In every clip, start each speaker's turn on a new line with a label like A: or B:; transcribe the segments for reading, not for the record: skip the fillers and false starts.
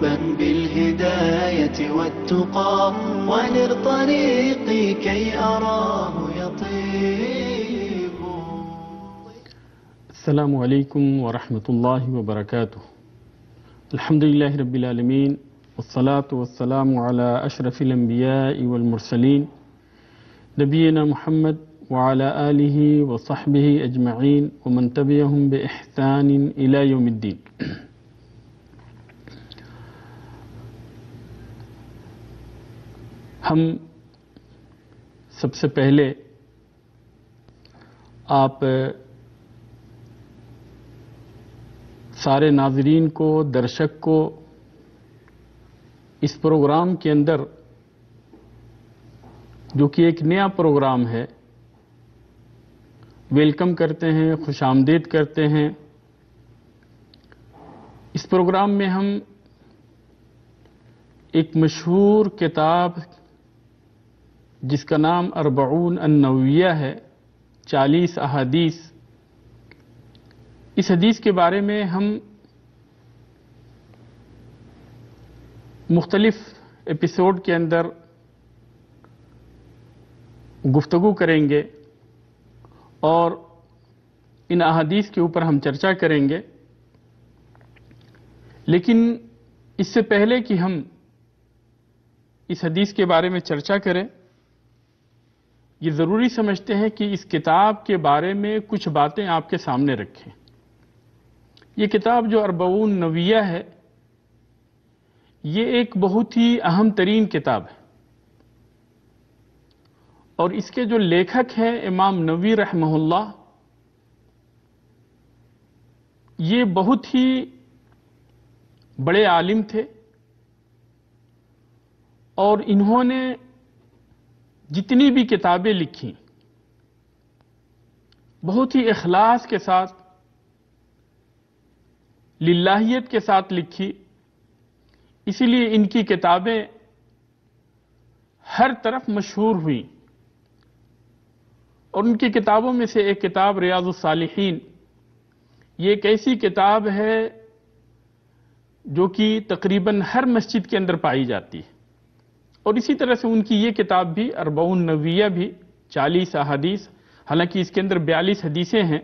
A: طالبا بالهداية والتقى winner طريقي كي أراه يطيب.
B: السلام عليكم ورحمة الله وبركاته. الحمد لله رب العالمين، والصلاة والسلام على أشرف الأنبياء والمرسلين نبينا محمد وعلى آله وصحبه أجمعين ومن تبعهم بإحسان إلى يوم الدين. ہم سب سے پہلے آپ سارے ناظرین کو، درشک کو اس پروگرام کے اندر، جو کہ ایک نیا پروگرام ہے، ویلکم کرتے ہیں، خوش آمدید کرتے ہیں۔ اس پروگرام میں ہم ایک مشہور کتاب جس کا نام 40 النوویہ ہے، 40 احادیث، اس حدیث کے بارے میں ہم مختلف ایپیسوڈ کے اندر گفتگو کریں گے اور ان احادیث کے اوپر ہم چرچا کریں گے۔ لیکن اس سے پہلے کہ ہم اس حدیث کے بارے میں چرچا کریں، یہ ضروری سمجھتے ہیں کہ اس کتاب کے بارے میں کچھ باتیں آپ کے سامنے رکھیں۔ یہ کتاب جو 40 النوویہ ہے، یہ ایک بہت ہی اہم ترین کتاب ہے، اور اس کے جو لیکھک ہیں امام نووی رحمہ اللہ، یہ بہت ہی بڑے عالم تھے، اور انہوں نے جتنی بھی کتابیں لکھی بہت ہی اخلاص کے ساتھ، للہیت کے ساتھ لکھی، اسی لیے ان کی کتابیں ہر طرف مشہور ہوئیں۔ اور ان کی کتابوں میں سے ایک کتاب ریاض الصالحین، یہ ایک ایسی کتاب ہے جو کہ تقریباً ہر مسجد کے اندر پائی جاتی ہے۔ اور اسی طرح سے ان کی یہ کتاب بھی 40 النوویہ بھی، 40 احادیث، حالانکہ اس کے اندر 42 حدیثیں ہیں،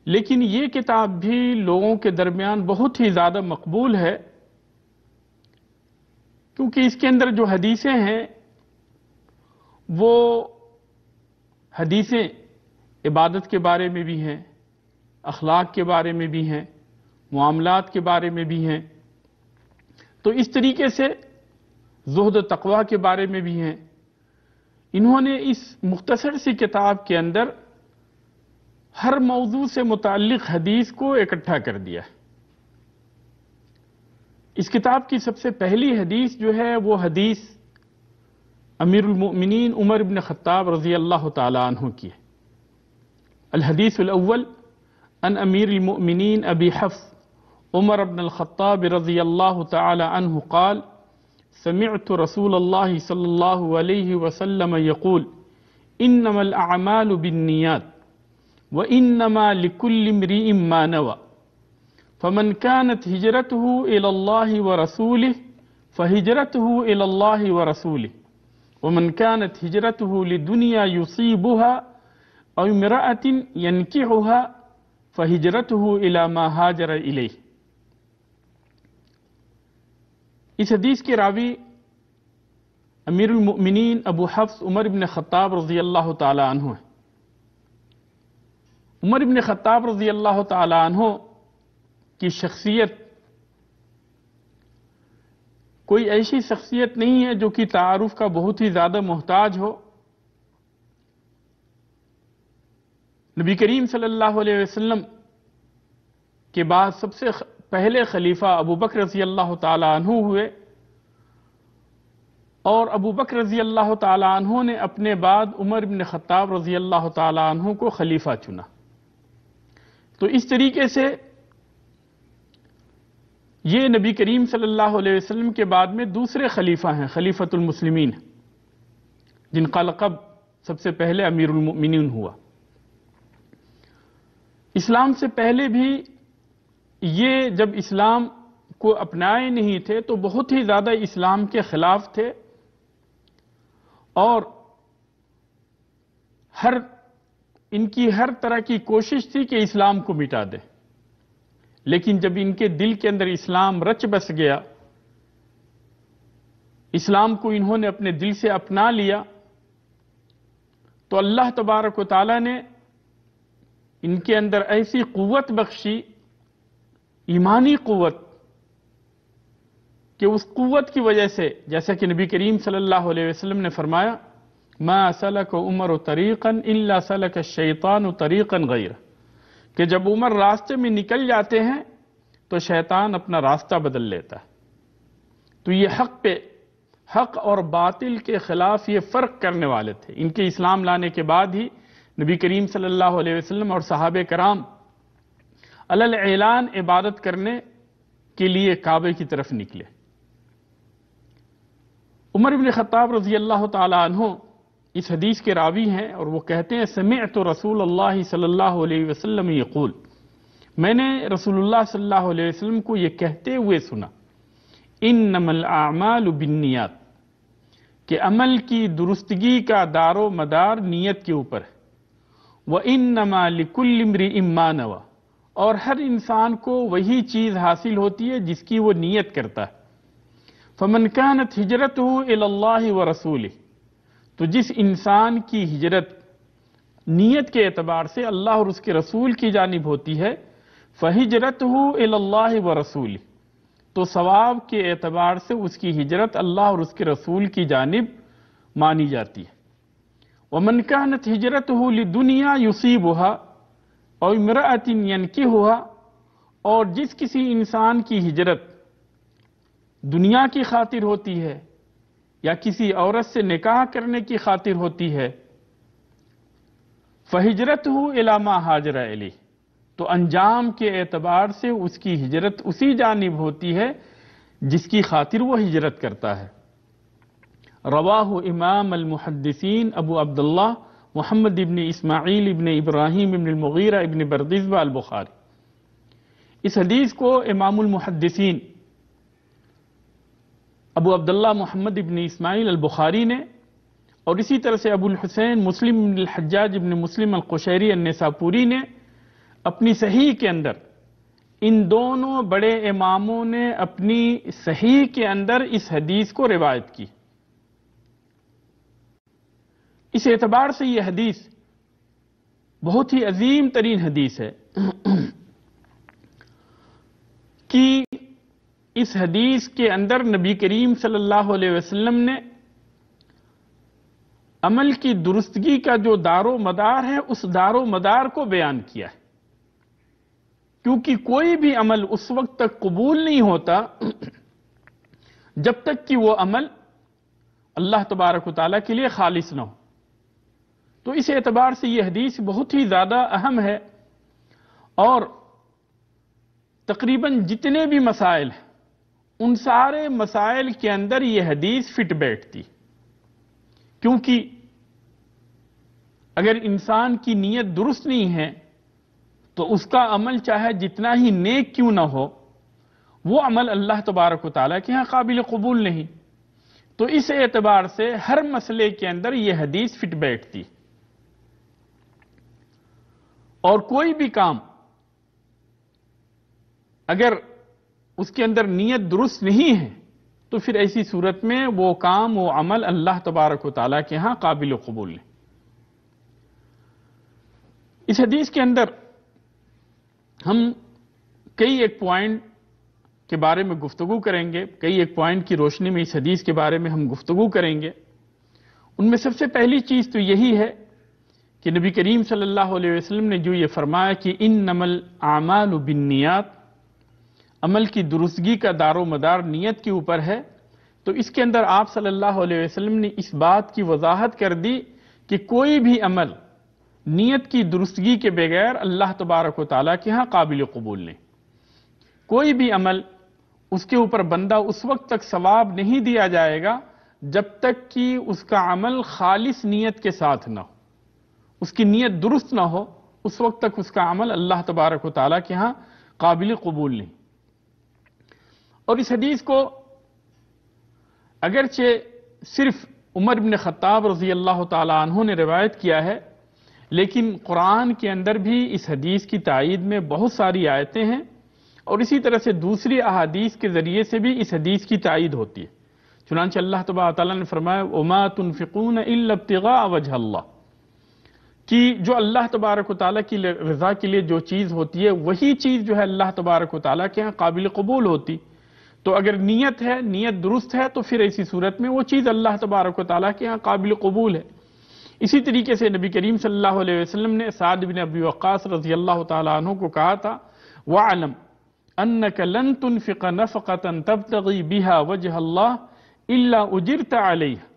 B: لیکن یہ کتاب بھی لوگوں کے درمیان بہت ہی زیادہ مقبول ہے، کیونکہ اس کے اندر جو حدیثیں ہیں وہ حدیثیں عبادت کے بارے میں بھی ہیں، اخلاق کے بارے میں بھی ہیں، معاملات کے بارے میں بھی ہیں، تو اس طریقے سے زہد و تقوی کے بارے میں بھی ہیں۔ انہوں نے اس مختصر سی کتاب کے اندر ہر موضوع سے متعلق حدیث کو اکٹھا کر دیا ہے۔ اس کتاب کی سب سے پہلی حدیث جو ہے وہ حدیث امیر المؤمنین عمر بن خطاب رضی اللہ تعالی عنہ کی ہے۔ الحدیث الاول عن امیر المؤمنین ابی حفص عمر بن الخطاب رضی اللہ تعالی عنہ قال سمعت رسول اللہ صلی اللہ علیہ وسلم یقول انما الاعمال بالنیات وانما لكل امرئ ما نوى فمن كانت هجرته الى الله ورسوله فهجرته الى الله ورسوله ومن كانت هجرته لدنيا يصيبها او امرأة ينكحها فهجرته الى ما هاجر اليه۔ اس حدیث کے راوی امیر المؤمنین ابو حفص عمر بن خطاب رضی اللہ تعالی عنہ ہیں۔ عمر بن خطاب رضی اللہ تعالی عنہ کی شخصیت کوئی ایسی شخصیت نہیں ہے جو کہ تعارف کا بہت ہی زیادہ محتاج ہو۔ نبی کریم صلی اللہ علیہ وسلم کے بعد سب سے پہلے خلیفہ ابو بکر رضی اللہ تعالی عنہ ہوئے، اور ابو بکر رضی اللہ تعالی عنہ نے اپنے بعد عمر بن خطاب رضی اللہ تعالی عنہ کو خلیفہ چنا۔ تو اس طریقے سے یہ نبی کریم صلی اللہ علیہ وسلم کے بعد میں دوسرے خلیفہ ہیں، خلیفۃ المسلمین، جن کا لقب سب سے پہلے امیر المؤمنین ہوا۔ اسلام سے پہلے بھی یہ جب اسلام کو اپنائے نہیں تھے تو بہت ہی زیادہ اسلام کے خلاف تھے، اور ان کی ہر طرح کی کوشش تھی کہ اسلام کو مٹا دے۔ لیکن جب ان کے دل کے اندر اسلام رچ بس گیا، اسلام کو انہوں نے اپنے دل سے اپنا لیا، تو اللہ تبارک و تعالیٰ نے ان کے اندر ایسی قوت بخشی، ایمانی قوت، کہ اس قوت کی وجہ سے، جیسا کہ نبی کریم صلی اللہ علیہ وسلم نے فرمایا، ما سلک عمر طریقا الا سلک الشیطان طریقا غیر، کہ جب عمر راستے میں نکل جاتے ہیں تو شیطان اپنا راستہ بدل لیتا ہے۔ تو یہ حق اور باطل کے خلاف یہ فرق کرنے والے تھے۔ ان کے اسلام لانے کے بعد ہی نبی کریم صلی اللہ علیہ وسلم اور صحابہ کرام علی الاعلان عبادت کرنے کے لیے کعبے کی طرف نکلے۔ عمر بن خطاب رضی اللہ تعالی عنہ اس حدیث کے راوی ہیں، اور وہ کہتے ہیں سمعت رسول اللہ صلی اللہ علیہ وسلم یقول، میں نے رسول اللہ صلی اللہ علیہ وسلم کو یہ کہتے ہوئے سنا، انما الاعمال بالنیات، کہ عمل کی درستگی کا دار و مدار نیت کے اوپر ہے، وانما لکل امرئ ما نوى، اور ہر انسان کو وہی چیز حاصل ہوتی ہے جس کی وہ نیت کرتا ہے۔ فمن كانت ہجرته الى اللہ ورسولہ، تو جس انسان کی ہجرت نیت کے اعتبار سے اللہ اور اس کے رسول کی جانب ہوتی ہے، فہجرته الى اللہ ورسولہ، تو ثواب کے اعتبار سے اس کی ہجرت اللہ اور اس کے رسول کی جانب مانی جاتی ہے۔ ومن كانت ہجرته لدنیا يصيبها او امرأة ينكحها، اور جس کسی انسان کی ہجرت دنیا کی خاطر ہوتی ہے یا کسی عورت سے نکاح کرنے کی خاطر ہوتی ہے، فہجرته الى ما هاجر الیہ، تو انجام کے اعتبار سے اس کی ہجرت اسی جانب ہوتی ہے جس کی خاطر وہ ہجرت کرتا ہے۔ رواہ امام المحدثین ابو عبداللہ محمد ابن اسماعیل ابن ابراہیم ابن المغیرہ ابن بردزبہ البخاری۔ اس حدیث کو امام المحدثین ابو عبداللہ محمد ابن اسماعیل البخاری نے، اور اسی طرح سے ابو الحسین مسلم بن الحجاج ابن مسلم القشیری النساپوری نے اپنی صحیح کے اندر، ان دونوں بڑے اماموں نے اپنی صحیح کے اندر اس حدیث کو روایت کی۔ اس اعتبار سے یہ حدیث بہت ہی عظیم ترین حدیث ہے کہ اس حدیث کے اندر نبی کریم صلی اللہ علیہ وسلم نے عمل کی درستگی کا جو دار و مدار ہے اس دار و مدار کو بیان کیا ہے، کیونکہ کوئی بھی عمل اس وقت تک قبول نہیں ہوتا جب تک کہ وہ عمل اللہ تبارک و تعالیٰ کے لیے خالص نہ ہو۔ تو اس اعتبار سے یہ حدیث بہت ہی زیادہ اہم ہے، اور تقریباً جتنے بھی مسائل ہیں ان سارے مسائل کے اندر یہ حدیث فٹ بیٹھتی، کیونکہ اگر انسان کی نیت درست نہیں ہے تو اس کا عمل چاہے جتنا ہی نیک کیوں نہ ہو، وہ عمل اللہ تبارک و تعالیٰ کے ہاں قابل قبول نہیں۔ تو اس اعتبار سے ہر مسئلے کے اندر یہ حدیث فٹ بیٹھتی، اور کوئی بھی کام اگر اس کے اندر نیت درست نہیں ہے تو پھر ایسی صورت میں وہ کام، وہ عمل اللہ تبارک و تعالیٰ کے ہاں قابل قبول نہیں۔ اس حدیث کے اندر ہم کئی ایک پوائنٹ کے بارے میں گفتگو کریں گے، کئی ایک پوائنٹ کی روشنی میں اس حدیث کے بارے میں ہم گفتگو کریں گے۔ ان میں سب سے پہلی چیز تو یہی ہے کہ نبی کریم صلی اللہ علیہ وسلم نے جو یہ فرمایا کہ انما الاعمال بالنیات، عمل کی درستگی کا دار و مدار نیت کے اوپر ہے، تو اس کے اندر آپ صلی اللہ علیہ وسلم نے اس بات کی وضاحت کر دی کہ کوئی بھی عمل نیت کی درستگی کے بغیر اللہ تبارک و تعالیٰ کے ہاں قابل قبول نہیں۔ کوئی بھی عمل اس کے اوپر بندہ اس وقت تک ثواب نہیں دیا جائے گا جب تک کہ اس کا عمل خالص نیت کے ساتھ نہ ہو، اس کی نیت درست نہ ہو، اس وقت تک اس کا عمل اللہ تبارک و تعالیٰ کے ہاں قابل قبول نہیں۔ اور اس حدیث کو اگرچہ صرف عمر بن خطاب رضی اللہ تعالی عنہ نے روایت کیا ہے، لیکن قرآن کے اندر بھی اس حدیث کی تائید میں بہت ساری آیتیں ہیں، اور اسی طرح سے دوسری احادیث کے ذریعے سے بھی اس حدیث کی تائید ہوتی ہے۔ چنانچہ اللہ تبارک تعالیٰ نے فرمایا وَمَا تُنْفِقُونَ إِلَّا ابْتِغَاءَ وَجْهِ اللَّهِ، کہ جو اللہ تبارک و تعالیٰ کی رضا کے لیے جو چیز ہوتی ہے وہی چیز جو ہے اللہ تبارک و تعالیٰ کے ہاں قابل قبول ہوتی۔ تو اگر نیت ہے، نیت درست ہے، تو پھر ایسی صورت میں وہ چیز اللہ تبارک و تعالیٰ کے ہاں قابل قبول ہے۔ اسی طریقے سے نبی کریم صلی اللہ علیہ وسلم نے سعد بن ابی وقاص رضی اللہ تعالیٰ عنہ کو کہا تھا وَعْلَمْ أَنَّكَ لَن تُنْفِقَ نَفَقَةً تَبْتَغِي بِهَا وَجْهَ اللَّهِ إِلَّا أُجِرْتَ عَلَيْهَا،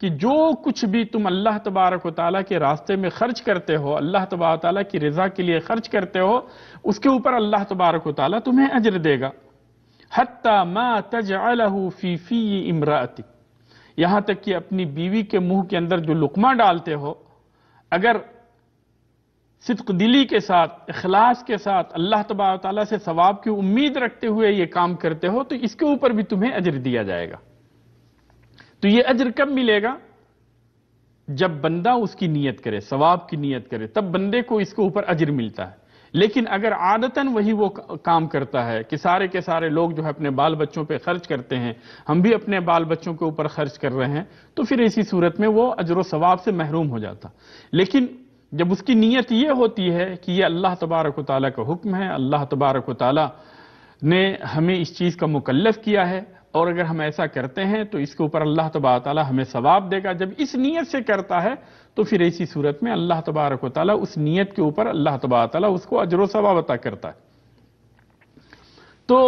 B: کہ جو کچھ بھی تم اللہ تبارک و تعالیٰ کے راستے میں خرچ کرتے ہو، اللہ تبارک و تعالیٰ کی رضا کے لیے خرچ کرتے ہو، اس کے اوپر اللہ تبارک و تعالیٰ تمہیں اجر دے گا۔ حَتَّى مَا تَجْعَلَهُ فِي فِي امْرَأَتِكَ، یہاں تک کہ اپنی بیوی کے منہ کے اندر جو لقمہ ڈالتے ہو، اگر صدق دلی کے ساتھ، اخلاص کے ساتھ، اللہ تبارک و تعالیٰ سے ثواب کی امید رکھتے ہوئے یہ کام کرتے ہو، تو اس کے اوپر بھی تمہیں اجر دیا جائے گا۔ تو یہ اجر کب ملے گا؟ جب بندہ اس کی نیت کرے، ثواب کی نیت کرے، تب بندے کو اس کے اوپر اجر ملتا ہے۔ لیکن اگر عادتاً وہی وہ کام کرتا ہے کہ سارے کے سارے لوگ جو ہے اپنے بال بچوں پہ خرچ کرتے ہیں، ہم بھی اپنے بال بچوں کے اوپر خرچ کر رہے ہیں، تو پھر ایسی صورت میں وہ اجر و ثواب سے محروم ہو جاتا۔ لیکن جب اس کی نیت یہ ہوتی ہے کہ یہ اللہ تبارک و تعالیٰ کا حکم ہے، اللہ تبارک و تعالیٰ نے ہمیں اس چیز کا مکلف کیا ہے، اور اگر ہم ایسا کرتے ہیں تو اس کے اوپر اللہ تبارک و تعالیٰ ہمیں ثواب دے گا، جب اس نیت سے کرتا ہے تو پھر ایسی صورت میں اللہ تبارک و تعالیٰ اس نیت کے اوپر اللہ تبارک و تعالیٰ اس کو اجر و ثواب عطا کرتا ہے۔ تو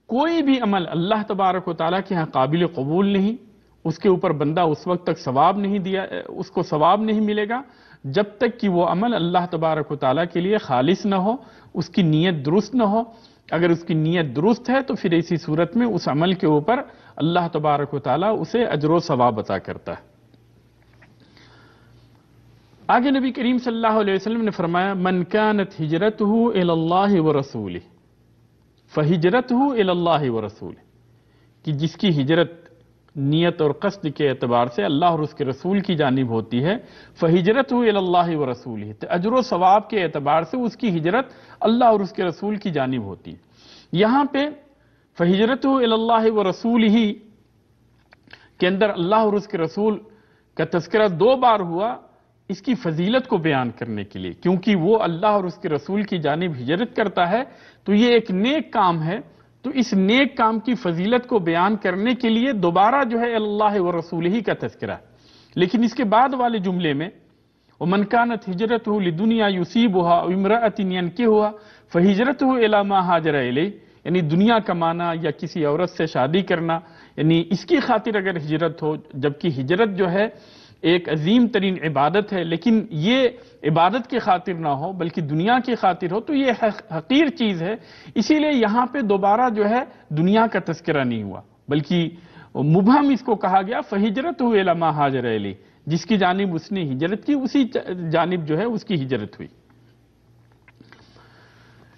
B: کوئی بھی عمل اللہ تبارک و تعالیٰ کے ہاں قابل قبول نہیں، اس کے اوپر بندہ اس وقت تک ثواب نہیں دیا، اس کو ثواب نہیں ملے گا جب تک کہ وہ عمل اللہ تبارک و تعالیٰ کے لیے خالص نہ ہو، اس کی نیت درست نہ ہو۔ اگر اس کی نیت درست ہے تو پھر ایسی صورت میں اس عمل کے اوپر اللہ تبارک و تعالیٰ اسے اجر و ثواب عطا کرتا ہے۔ آگے نبی کریم صلی اللہ علیہ وسلم نے فرمایا من كانت ہجرتہ الی اللہ ورسولہ فہجرتہ الی اللہ ورسولہ، کہ جس کی ہجرت نیت اور قصد کے اعتبار سے اللہ اور اس کے رسول کی جانب ہوتی ہے، فہجرتہ الی اللہ ورسولہ، تو اجر و ثواب کے اعتبار سے اس کی ہجرت اللہ اور اس کے رسول کی جانب ہوتی ہے۔ یہاں پہ فہجرتہ الی اللہ ورسولہ کے اندر اللہ اور اس کے رسول کا تذکرہ دو بار ہوا اس کی فضیلت کو بیان کرنے کے لیے، کیونکہ وہ اللہ اور اس کے رسول کی جانب ہجرت کرتا ہے تو یہ ایک نیک کام ہے، تو اس نیک کام کی فضیلت کو بیان کرنے کے لیے دوبارہ جو ہے اللہ و رسول ہی کا تذکرہ ہے۔ لیکن اس کے بعد والے جملے میں وَمَنْ كَانَتْ هِجْرَتُهُ لِدُنْيَا يُصِيبُهَا أَوْ امْرَأَةٍ يَنْكِحُهَا فَهِجْرَتُهُ إِلَى مَا هَاجَرَ إِلَيْهِ، یعنی دنیا کمانا یا کسی عورت سے شادی کرنا، یعنی اس کی خاطر اگر ہجرت ہو، جبکہ ہجرت جو ہے ایک عظیم ترین عبادت ہے، لیکن یہ عبادت کی خاطر نہ ہو بلکہ دنیا کی خاطر ہو تو یہ حقیر چیز ہے۔ اسی لیے یہاں پہ دوبارہ جو ہے دنیا کا تذکرہ نہیں ہوا، بلکہ مبہم اس کو کہا گیا فہجرتہ الی ما ہاجر الیہ، جس کی جانب اس نے ہجرت کی اسی جانب جو ہے اس کی ہجرت ہوئی۔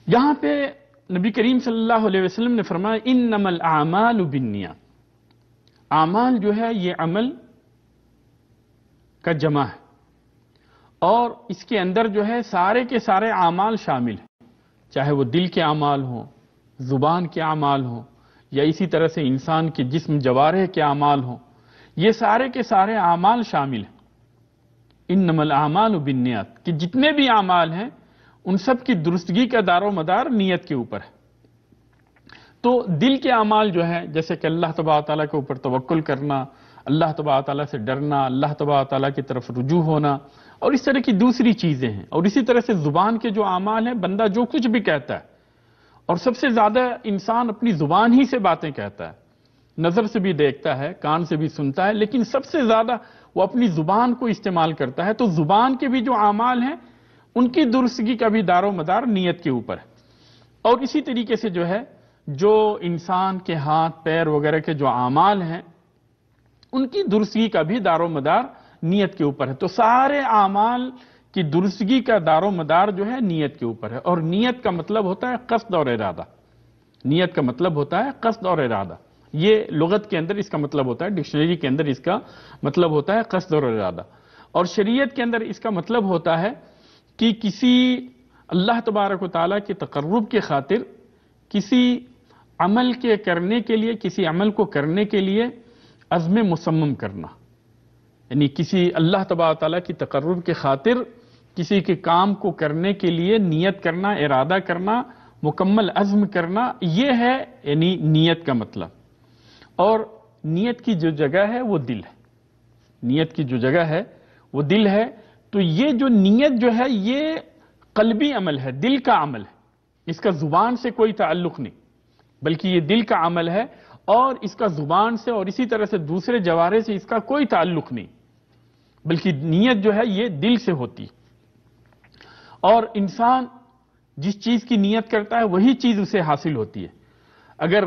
B: یہاں پہ نبی کریم صلی اللہ علیہ وسلم نے فرمایا انما الاعمال بالنیات، اعمال جو ہے یہ عمل کا جمع ہے، اور اس کے اندر جو ہے سارے کے سارے اعمال شامل ہیں، چاہے وہ دل کے اعمال ہوں، زبان کے اعمال ہوں، یا اسی طرح سے انسان کے جسم جوارح کے اعمال ہوں، یہ سارے کے سارے اعمال شامل ہیں۔ انما الاعمال بالنیات، کہ جتنے بھی اعمال ہیں ان سب کی درستگی کا دار و مدار نیت کے اوپر ہے۔ تو دل کے اعمال جو ہیں جیسے کہ اللہ تبارک تعالیٰ کے اوپر توکل کرنا، اللہ تبارک تعالیٰ سے ڈرنا، اللہ تبارک تعالیٰ کی طرف رجوع ہونا، اور اس طرح کی دوسری چیزیں ہیں۔ اور اسی طرح سے زبان کے جو اعمال ہیں، بندہ جو کچھ بھی کہتا ہے، اور سب سے زیادہ انسان اپنی زبان ہی سے باتیں کہتا ہے، نظر سے بھی دیکھتا ہے، کان سے بھی سنتا ہے، لیکن سب سے زیادہ وہ اپنی زبان کو استعمال کرتا ہے۔ تو زبان کے بھی جو اعمال ہیں ان کی درستگی کا بھی دار و مدار نیت کے اوپر ہے۔ اور اسی طریقے سے جو ہے جو انسان کے ہاتھ پیر وغیرہ کے جو اعمال ہیں ان کی درستگی کا بھی دار و مدار نیت کے اوپر ہے۔ تو سارے اعمال کی درستگی کا دار و مدار جو ہے نیت کے اوپر ہے، اور نیت کا مطلب ہوتا ہے قصد اور ارادہ۔ نیت کا مطلب ہوتا ہے قصد اور ارادہ. یہ لغت کے اندر اس کا مطلب ہوتا ہے، ڈکشنری کے اندر اس کا مطلب ہوتا ہے قصد اور ارادہ. اور شریعت کے اندر اس کا مطلب ہوتا ہے کہ کسی اللہ تبارک و تعالیٰ کے تقرب کی خاطر کسی عمل کے کرنے کے لیے، کسی عمل کو کرنے کے لیے عزم مصمم کرنا. یعنی کسی اللہ تبارک و تعالیٰ کی تقرب کی خاطر کسی کے کام کو کرنے کے لیے نیت کرنا، ارادہ کرنا، مکمل عزم کرنا، یہ ہے یعنی نیت کا مطلب. اور نیت کی جو جگہ ہے وہ دل ہے. نیت کی جو جگہ ہے وہ دل ہے. تو یہ جو نیت جو ہے یہ قلبی عمل ہے، دل کا عمل ہے. اس کا زبان سے کوئی تعلق نہیں، بلکہ یہ دل کا عمل ہے، اور اس کا زبان سے اور اسی طرح سے دوسرے جوارے سے اس کا کوئی تعلق نہیں، بلکہ نیت جو ہے یہ دل سے ہوتی. اور انسان جس چیز کی نیت کرتا ہے وہی چیز اسے حاصل ہوتی ہے. اگر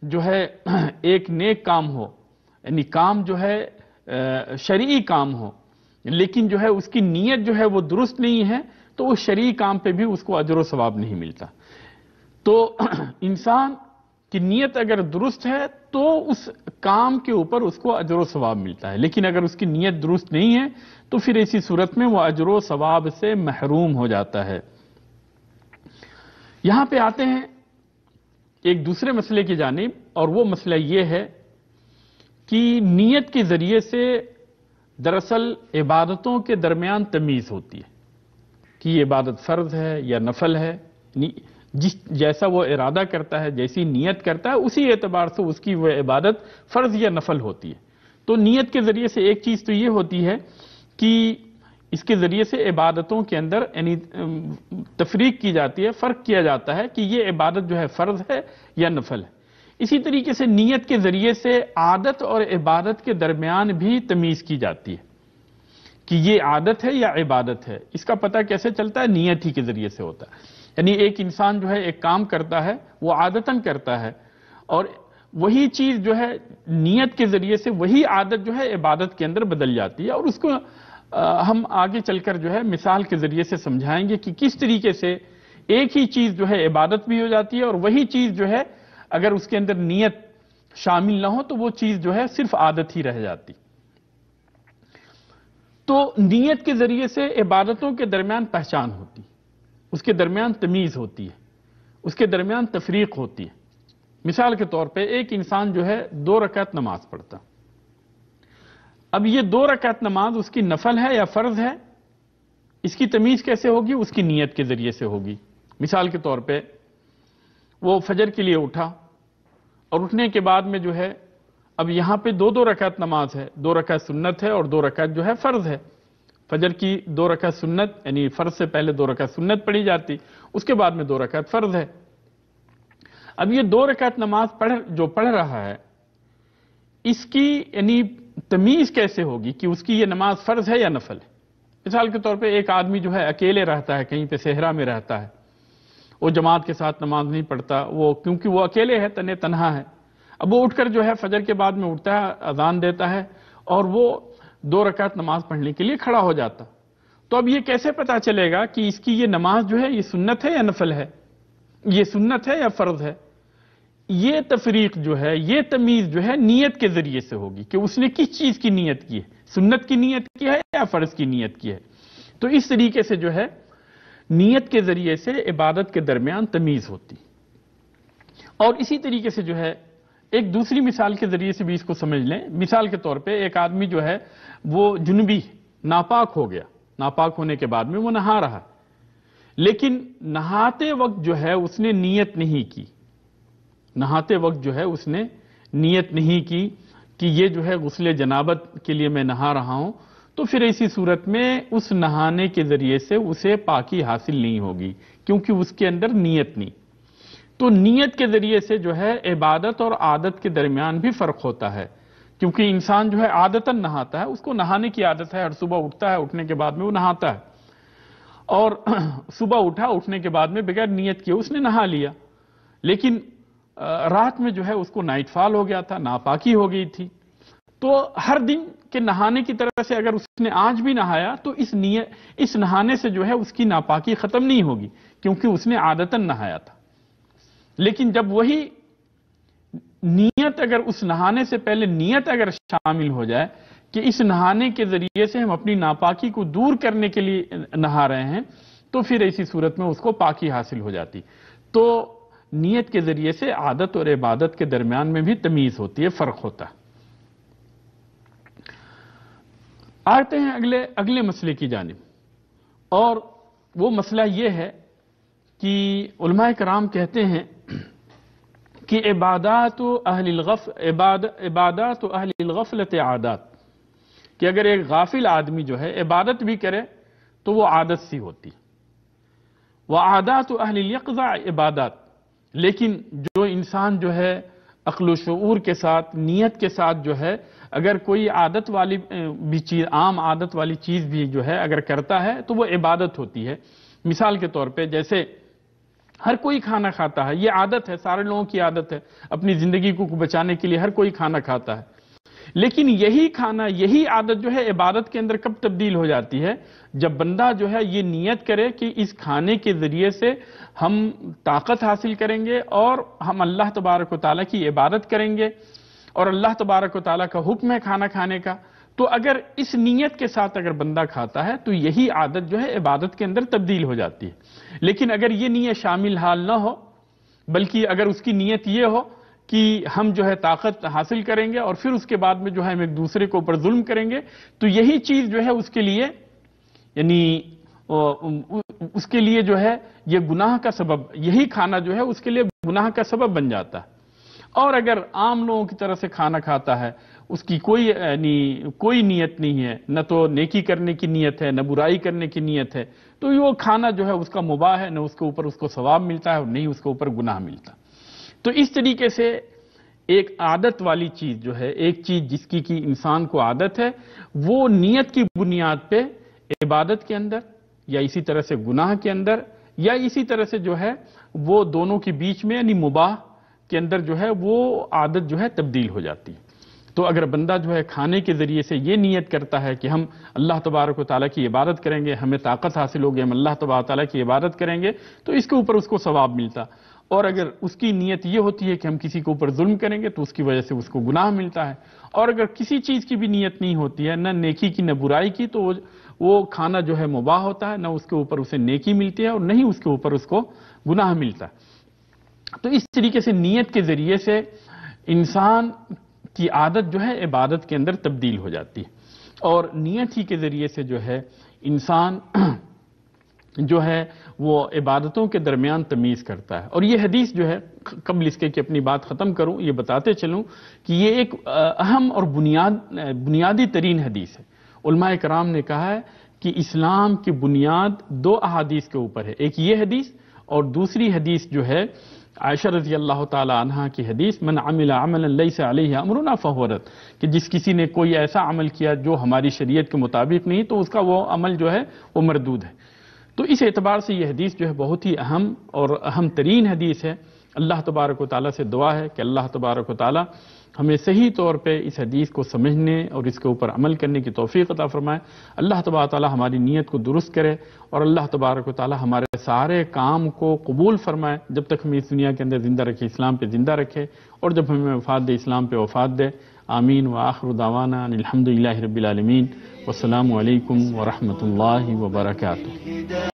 B: جو ہے ایک نیک کام ہو، یعنی کام جو ہے شرعی کام ہو، لیکن جو ہے اس کی نیت جو ہے وہ درست نہیں ہے، تو اس شرعی کام پہ بھی اس کو اجر و ثواب نہیں ملتا. تو انسان کی نیت اگر درست ہے تو اس کام کے اوپر اس کو اجر و ثواب ملتا ہے، لیکن اگر اس کی نیت درست نہیں ہے تو پھر ایسی صورت میں وہ اجر و ثواب سے محروم ہو جاتا ہے. یہاں پہ آتے ہیں ایک دوسرے مسئلے کی جانب، اور وہ مسئلہ یہ ہے کہ نیت کے ذریعے سے دراصل عبادتوں کے درمیان تمیز ہوتی ہے کہ یہ عبادت فرض ہے یا نفل ہے. جیسا وہ ارادہ کرتا ہے، جیسی نیت کرتا ہے، اسی اعتبار سے اس کی وہ عبادت فرض یا نفل ہوتی ہے. تو نیت کے ذریعے سے ایک چیز تو یہ ہوتی ہے کہ اس کے ذریعے سے عبادتوں کے اندر یعنی تفریق کی جاتی ہے، فرق کیا جاتا ہے کہ یہ عبادت جو ہے فرض ہے یا نفل ہے. اسی طریقے سے نیت کے ذریعے سے عادت اور عبادت کے درمیان بھی تمیز کی جاتی ہے کہ یہ عادت ہے یا عبادت ہے. اس کا پتہ کیسے چلتا ہے؟ نیت ہی کے ذریعے سے ہوتا ہے. یعنی ایک انسان جو ہے ایک کام کرتا ہے، وہ عادتاً کرتا ہے، اور وہی چیز جو ہے نیت کے ذریعے سے وہی عادت جو ہے عبادت کے اندر بدل جاتی ہے. اور اس کو ہم آگے چل کر جو ہے مثال کے ذریعے سے سمجھائیں گے کہ کس طریقے سے ایک ہی چیز جو ہے عبادت بھی ہو جاتی ہے، اور وہی چیز جو ہے اگر اس کے اندر نیت شامل نہ ہو تو وہ چیز جو ہے صرف عادت ہی رہ جاتی. تو نیت کے ذریعے سے عبادتوں کے درمیان پہچان ہوتی، اس کے درمیان تمیز ہوتی ہے، اس کے درمیان تفریق ہوتی ہے. مثال کے طور پہ ایک انسان جو ہے 2 رکعت نماز پڑھتا. اب یہ 2 رکعت نماز اس کی نفل ہے یا فرض ہے، اس کی تمیز کیسے ہوگی؟ اس کی نیت کے ذریعے سے ہوگی. مثال کے طور پہ وہ فجر کے لیے اٹھا، اور اٹھنے کے بعد میں جو ہے اب یہاں پہ 2 رکعت نماز ہے، 2 رکعت سنت ہے اور 2 رکعت جو ہے فرض ہے. فجر کی 2 رکعت سنت یعنی فرض سے پہلے 2 رکعت سنت پڑھی جاتی، اس کے بعد میں 2 رکعت فرض ہے. اب یہ 2 رکعت نماز جو پڑھ رہا ہے، اس کی یعنی تمیز کیسے ہوگی کہ اس کی یہ نماز فرض ہے یا نفل ہے؟ مثال کے طور پہ ایک آدمی جو ہے اکیلے رہتا ہے، کہیں پہ صحرا میں رہتا ہے، وہ جماعت کے ساتھ نماز نہیں پڑھتا، وہ کیونکہ وہ اکیلے ہے، تنہا ہے. اب وہ اٹھ کر جو ہے فجر کے بعد میں اٹھتا ہے، اذان دیتا ہے، اور وہ 2 رکعت نماز پڑھنے کے لیے کھڑا ہو جاتا. تو اب یہ کیسے پتا چلے گا کہ اس کی یہ نماز جو ہے یہ سنت ہے یا نفل ہے، یہ سنت ہے یا فرض ہے؟ یہ تفریق جو ہے، یہ تمیز جو ہے نیت کے ذریعے سے ہوگی کہ اس نے کس چیز کی نیت کی ہے، سنت کی نیت کی ہے یا فرض کی نیت کی ہے. تو اس طریقے سے جو ہے نیت کے ذریعے سے عبادت کے درمیان تمیز ہوتی. اور اسی طریقے سے جو ہے ایک دوسری مثال کے ذریعے سے بھی اس کو سمجھ لیں. مثال کے طور پہ ایک آدمی جو ہے وہ جنبی ناپاک ہو گیا، ناپاک ہونے کے بعد میں وہ نہا رہا، لیکن نہاتے وقت جو ہے اس نے نیت نہیں کی، نہاتے وقت جو ہے اس نے نیت نہیں کی کہ یہ جو ہے غسل جنابت کے لیے میں نہا رہا ہوں. تو پھر ایسی صورت میں اس نہانے کے ذریعے سے اسے پاکی حاصل نہیں ہوگی، کیونکہ اس کے اندر نیت نہیں. تو نیت کے ذریعے سے جو ہے عبادت اور عادت کے درمیان بھی فرق ہوتا ہے، کیونکہ انسان جو ہے عادتاً نہاتا ہے، اس کو نہانے کی عادت ہے، ہر صبح اٹھتا ہے، اٹھنے کے بعد میں وہ نہاتا ہے، اور صبح اٹھا، اٹھنے کے بعد میں بغیر نیت کیے اس نے نہا لیا. لیکن رات میں جو ہے اس کو نائٹ فال ہو گیا تھا، ناپاکی ہو گئی تھی. تو ہر دن کے نہانے کی طرح سے اگر اس نے آج بھی نہایا تو اس نہانے سے جو ہے اس کی ناپاکی ختم نہیں ہوگی، کیونکہ اس نے عادتاً نہایا تھا. لیکن جب وہی نیت اگر اس نہانے سے پہلے نیت اگر شامل ہو جائے کہ اس نہانے کے ذریعے سے ہم اپنی ناپاکی کو دور کرنے کے لیے نہا رہے ہیں، تو پھر ایسی صورت میں اس کو پاکی حاصل ہو جاتی. تو نیت کے ذریعے سے عادت اور عبادت کے درمیان میں بھی تمیز ہوتی ہے، فرق ہوتا ہے. آتے ہیں اگلے مسئلے کی جانب، اور وہ مسئلہ یہ ہے کہ علماء کرام کہتے ہیں کہ عبادات اہل الغفلت عادات، کہ اگر ایک غافل آدمی جو ہے عبادت بھی کرے تو وہ عادت سی ہوتی. وعادات اہل الیقظہ عبادات، لیکن جو انسان جو ہے عقل و شعور کے ساتھ، نیت کے ساتھ جو ہے اگر کوئی عادت والی بھی چیز، عام عادت والی چیز بھی جو ہے اگر کرتا ہے تو وہ عبادت ہوتی ہے. مثال کے طور پہ جیسے ہر کوئی کھانا کھاتا ہے، یہ عادت ہے، سارے لوگوں کی عادت ہے، اپنی زندگی کو بچانے کے لیے ہر کوئی کھانا کھاتا ہے. لیکن یہی کھانا، یہی عادت جو ہے عبادت کے اندر کب تبدیل ہو جاتی ہے؟ جب بندہ جو ہے یہ نیت کرے کہ اس کھانے کے ذریعے سے ہم طاقت حاصل کریں گے اور ہم اللہ تبارک و تعالیٰ کی عبادت کریں گے، اور اللہ تبارک و تعالیٰ کا حکم ہے کھانا کھانے کا. تو اگر اس نیت کے ساتھ اگر بندہ کھاتا ہے تو یہی عادت جو ہے عبادت کے اندر تبدیل ہو جاتی ہے. لیکن اگر یہ نیت شامل حال نہ ہو، بلکہ اگر اس کی نیت یہ ہو کہ ہم جو ہے طاقت حاصل کریں گے اور پھر اس کے بعد میں جو ہے ہم ایک دوسرے کے اوپر ظلم کریں گے، تو یہی چیز جو ہے اس کے لیے، یعنی اس کے لیے جو ہے یہ گناہ کا سبب، یہی کھانا جو ہے اس کے لیے گناہ کا سبب بن جاتا ہے. اور اگر عام لوگوں کی طرح سے کھانا کھاتا ہے، اس کی کوئی نیت نہیں ہے، نہ تو نیکی کرنے کی نیت ہے، نہ برائی کرنے کی نیت ہے، تو وہ کھانا جو ہے اس کا مباح ہے، نہ اس کے اوپر اس کو ثواب ملتا ہے اور نہیں اس کے اوپر گناہ ملتا. تو اس طریقے سے ایک عادت والی چیز جو ہے، ایک چیز جس کی انسان کو عادت ہے، وہ نیت کی بنیاد پہ عبادت کے اندر یا اسی طرح سے گناہ کے اندر یا اسی طرح سے جو ہے وہ دونوں کے بیچ میں یعنی مباح کے اندر جو ہے وہ عادت جو ہے تبدیل ہو جاتی ہے. تو اگر بندہ جو ہے کھانے کے ذریعے سے یہ نیت کرتا ہے کہ ہم اللہ تبارک و تعالیٰ کی عبادت کریں گے، ہمیں طاقت حاصل ہوگی، ہم اللہ تبارک و تعالیٰ کی عبادت کریں گے، تو اس کے اوپر اس کو ثواب ملتا. اور اگر اس کی نیت یہ ہوتی ہے کہ ہم کسی کے اوپر ظلم کریں گے تو اس کی وجہ سے اس کو گناہ ملتا ہے. اور اگر کسی چیز کی بھی نیت نہیں ہوتی ہے، نہ نیکی کی نہ برائی کی، تو وہ کھانا جو ہے مباح ہوتا ہے، نہ اس کے اوپر اسے نیکی ملتی ہے اور نہیں اس کے اوپر اس کو گناہ ملتا ہے. تو اس طریقے سے نیت کے ذریعے سے انسان کی عادت جو ہے عبادت کے اندر تبدیل ہو جاتی ہے، اور نیت ہی کے ذریعے سے جو ہے انسان جو ہے وہ عبادتوں کے درمیان تمیز کرتا ہے. اور یہ حدیث جو ہے، قبل اس کے کہ اپنی بات ختم کروں، یہ بتاتے چلوں کہ یہ ایک اہم اور بنیادی ترین حدیث ہے. علماء کرام نے کہا ہے کہ اسلام کی بنیاد دو احادیث کے اوپر ہے، ایک یہ حدیث اور دوسری حدیث جو ہے عائشہ رضی اللہ تعالی عنہا کی حدیث، من عمل عملا لیس علیہ امرنا فہو رد، کہ جس کسی نے کوئی ایسا عمل کیا جو ہماری شریعت کے مطابق نہیں تو اس کا وہ عمل جو ہے وہ مردود ہے. تو اس اعتبار سے یہ حدیث جو ہے بہت ہی اہم اور اہم ترین حدیث ہے. اللہ تبارک و تعالیٰ سے دعا ہے کہ اللہ تبارک و تعالیٰ ہمیں صحیح طور پہ اس حدیث کو سمجھنے اور اس کے اوپر عمل کرنے کی توفیق عطا فرمائے. اللہ تبارک و تعالیٰ ہماری نیت کو درست کرے اور اللہ تبارک و تعالیٰ ہمارے سارے کام کو قبول فرمائے، جب تک ہمیں اس دنیا کے اندر زندہ رکھے، اسلام پہ زندہ رکھے، اور جب ہمیں وفات دے اسلام پہ وفات دے. آمین. وآخر دعوانا ان الحمد للہ رب العالمین. والسلام علیکم ورحمۃ اللہ وبرکاتہ.